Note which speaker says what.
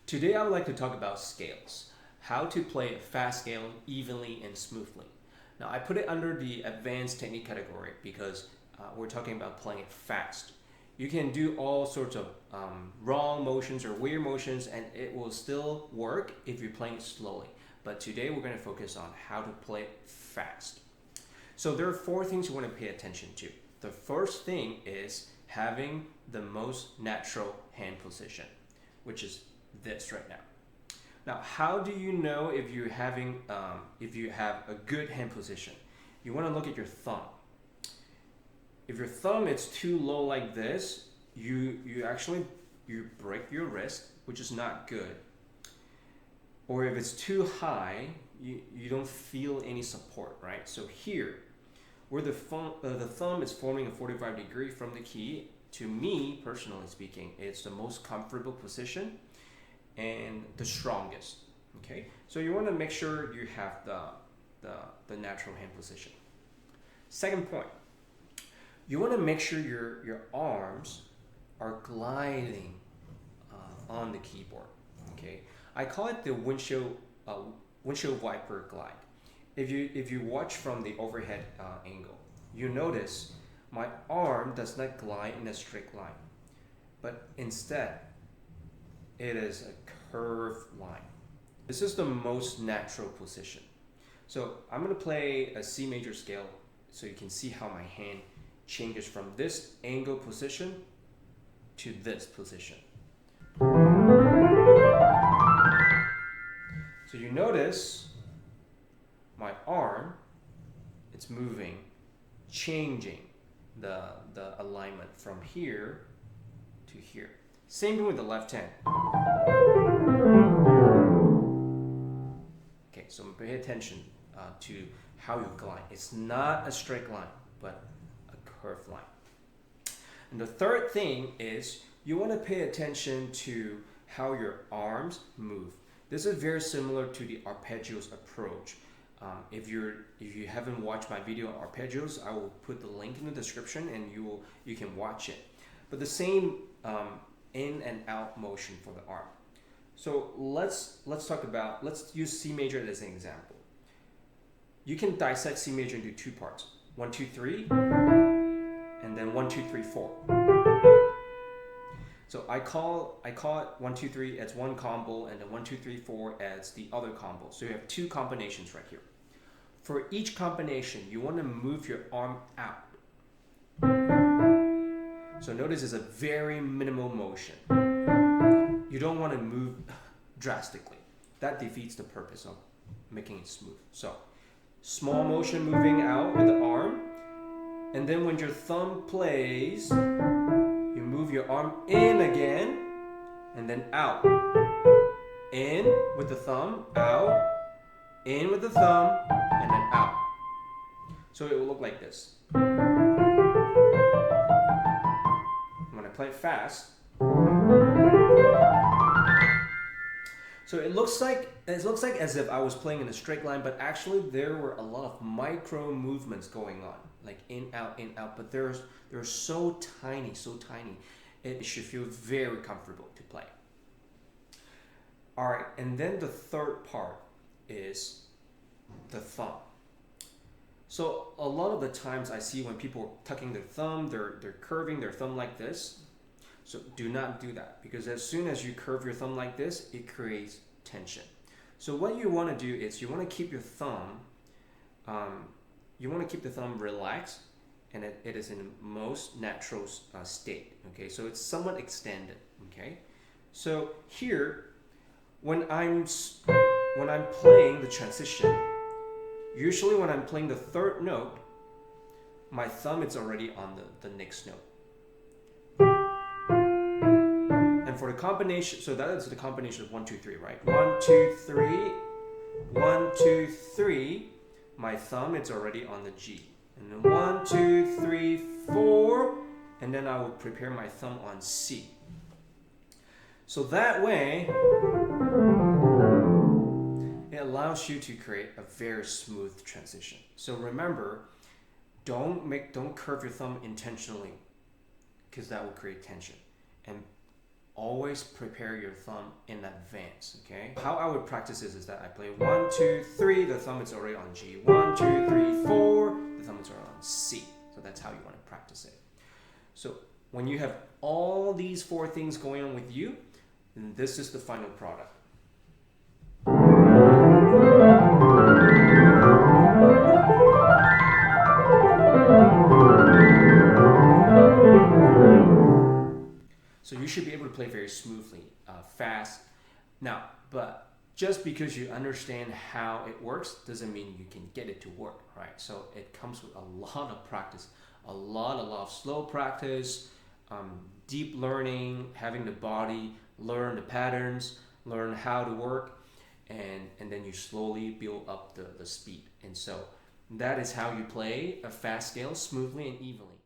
Speaker 1: Today I would like to talk about scales, how to play a fast scale evenly and smoothly. Now I put it under the advanced technique category because we're talking about playing it fast. You can do all sorts of wrong motions or weird motions and it will still work if you're playing it slowly. But today we're going to focus on how to play it fast. So there are four things you want to pay attention to. The first thing is having the most natural hand position, which is this right now. Now, how do you know if you have a good hand position? You want to look at your thumb. If your thumb is too low like this, you break your wrist, which is not good. Or if it's too high, you don't feel any support, right? So here, where the thumb is forming a 45-degree from the key, to me, personally speaking, it's the most comfortable position and the strongest. Okay, so you want to make sure you have the natural hand position. Second point, you want to make sure your arms are gliding on the keyboard. Okay, I call it the windshield wiper glide. If you watch from the overhead angle, you notice my arm does not glide in a straight line, but instead it is a curved line. This is the most natural position. So I'm going to play a C major scale so you can see how my hand changes from this angle position to this position. So you notice my arm, it's moving, changing the alignment from here to here. Same thing with the left hand. Okay, so pay attention to how you glide. It's not a straight line, but a curved line. And the third thing is you want to pay attention to how your arms move. This is very similar to the arpeggios approach. If you haven't watched my video on arpeggios, I will put the link in the description and you can watch it. But the same in and out motion for the arm. So let's use C major as an example. You can dissect C major into two parts: 1, 2, 3, and then 1, 2, 3, 4. So I call it 1, 2, 3 as one combo, and then 1, 2, 3, 4 as the other combo. So you have two combinations right here. For each combination, you want to move your arm out. So notice it's a very minimal motion. You don't want to move drastically. That defeats the purpose of making it smooth. So small motion moving out with the arm, and then when your thumb plays, you move your arm in again, and then out. In with the thumb, out, in with the thumb, and then out. So it will look like this. When I play it fast, so it looks like as if I was playing in a straight line, but actually there were a lot of micro movements going on, like in, out, but they're so tiny, it should feel very comfortable to play. All right, and then the third part is the thumb. So a lot of the times I see when people are tucking their thumb, they're curving their thumb like this. So do not do that, because as soon as you curve your thumb like this, it creates tension. So what you want to do is you want to keep your thumb, relaxed, and it is in the most natural state. Okay, so it's somewhat extended. Okay, so here when I'm playing the transition, usually when I'm playing the third note, my thumb is already on the next note. And for the combination, so that is the combination of 1, 2, 3, right? 1, 2, 3, 1, 2, 3. My thumb is already on the G. And then 1, 2, 3, 4. And then I will prepare my thumb on C. So that way, it allows you to create a very smooth transition. So remember, don't curve your thumb intentionally, because that will create tension. And always prepare your thumb in advance, okay? How I would practice this is that I play 1, 2, 3, the thumb is already on G. 1, 2, 3, 4, the thumb is already on C. So that's how you want to practice it. So when you have all these 4 things going on with you, then this is the final product. So you should be able to play very smoothly, fast. Now, but just because you understand how it works doesn't mean you can get it to work, right? So it comes with a lot of practice, a lot of slow practice, deep learning, having the body learn the patterns, learn how to work, and then you slowly build up the speed. And so that is how you play a fast scale smoothly and evenly.